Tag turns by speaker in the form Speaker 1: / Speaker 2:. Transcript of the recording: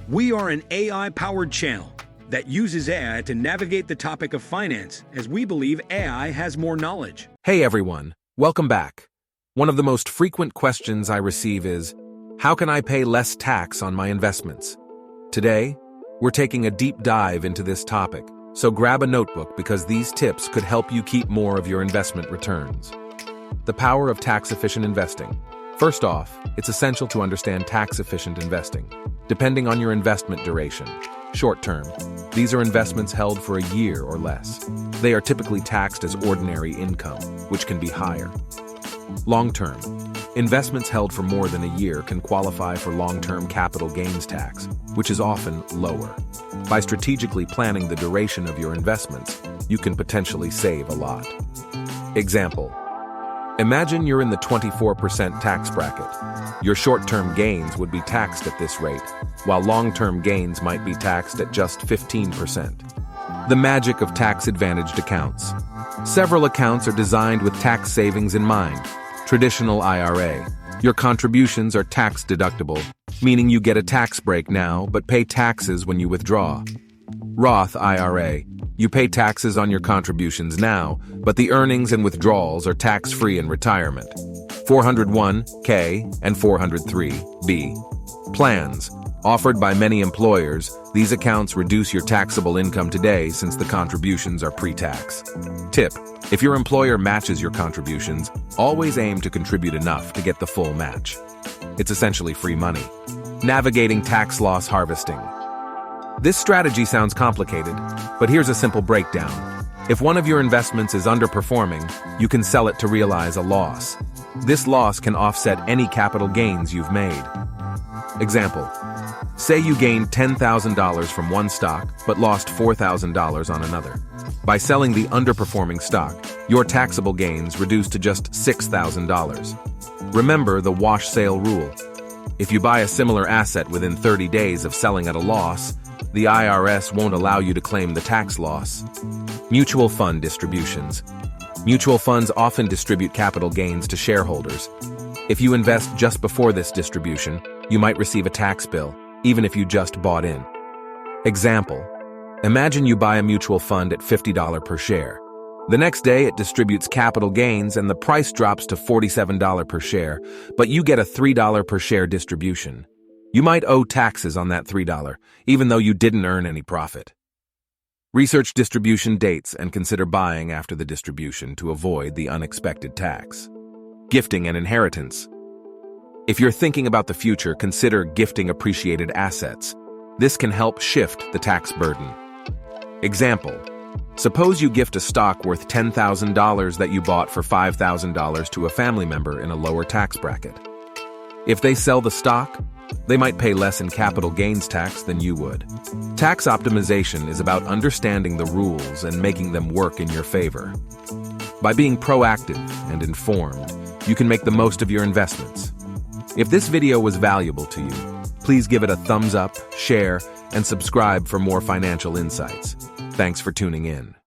Speaker 1: We are an AI-powered channel that uses AI to navigate the topic of finance, as we believe AI has more knowledge.
Speaker 2: Hey everyone, welcome back. One of the most frequent questions I receive is, how can I pay less tax on my investments? Today, we're taking a deep dive into this topic, so grab a notebook because these tips could help you keep more of your investment returns. The power of tax-efficient investing. First off, it's essential to understand tax-efficient investing. Depending on your investment duration, short-term, these are investments held for a year or less. They are typically taxed as ordinary income, which can be higher. Long-term, investments held for more than a year can qualify for long-term capital gains tax, which is often lower. By strategically planning the duration of your investments, you can potentially save a lot. Example: imagine you're in the 24% tax bracket. Your short-term gains would be taxed at this rate, while long-term gains might be taxed at just 15%. The magic of tax-advantaged accounts. Several accounts are designed with tax savings in mind. Traditional IRA. Your contributions are tax-deductible, meaning you get a tax break now but pay taxes when you withdraw. Roth IRA. You pay taxes on your contributions now, but the earnings and withdrawals are tax-free in retirement. 401(k) and 403(b). Plans. Offered by many employers, these accounts reduce your taxable income today since the contributions are pre-tax. Tip: if your employer matches your contributions, always aim to contribute enough to get the full match. It's essentially free money. Navigating tax loss harvesting. This strategy sounds complicated, but here's a simple breakdown. If one of your investments is underperforming, you can sell it to realize a loss. This loss can offset any capital gains you've made. Example: say you gained $10,000 from one stock, but lost $4,000 on another. By selling the underperforming stock, your taxable gains reduce to just $6,000. Remember the wash sale rule. If you buy a similar asset within 30 days of selling at a loss, the IRS won't allow you to claim the tax loss. Mutual fund distributions. Mutual funds often distribute capital gains to shareholders. If you invest just before this distribution, you might receive a tax bill, even if you just bought in. Example: imagine you buy a mutual fund at $50 per share. The next day it distributes capital gains and the price drops to $47 per share, but you get a $3 per share distribution. You might owe taxes on that $3, even though you didn't earn any profit. Research distribution dates and consider buying after the distribution to avoid the unexpected tax. Gifting and inheritance. If you're thinking about the future, consider gifting appreciated assets. This can help shift the tax burden. Example: suppose you gift a stock worth $10,000 that you bought for $5,000 to a family member in a lower tax bracket. If they sell the stock, they might pay less in capital gains tax than you would. Tax optimization is about understanding the rules and making them work in your favor. By being proactive and informed, you can make the most of your investments. If this video was valuable to you, please give it a thumbs up, share, and subscribe for more financial insights. Thanks for tuning in.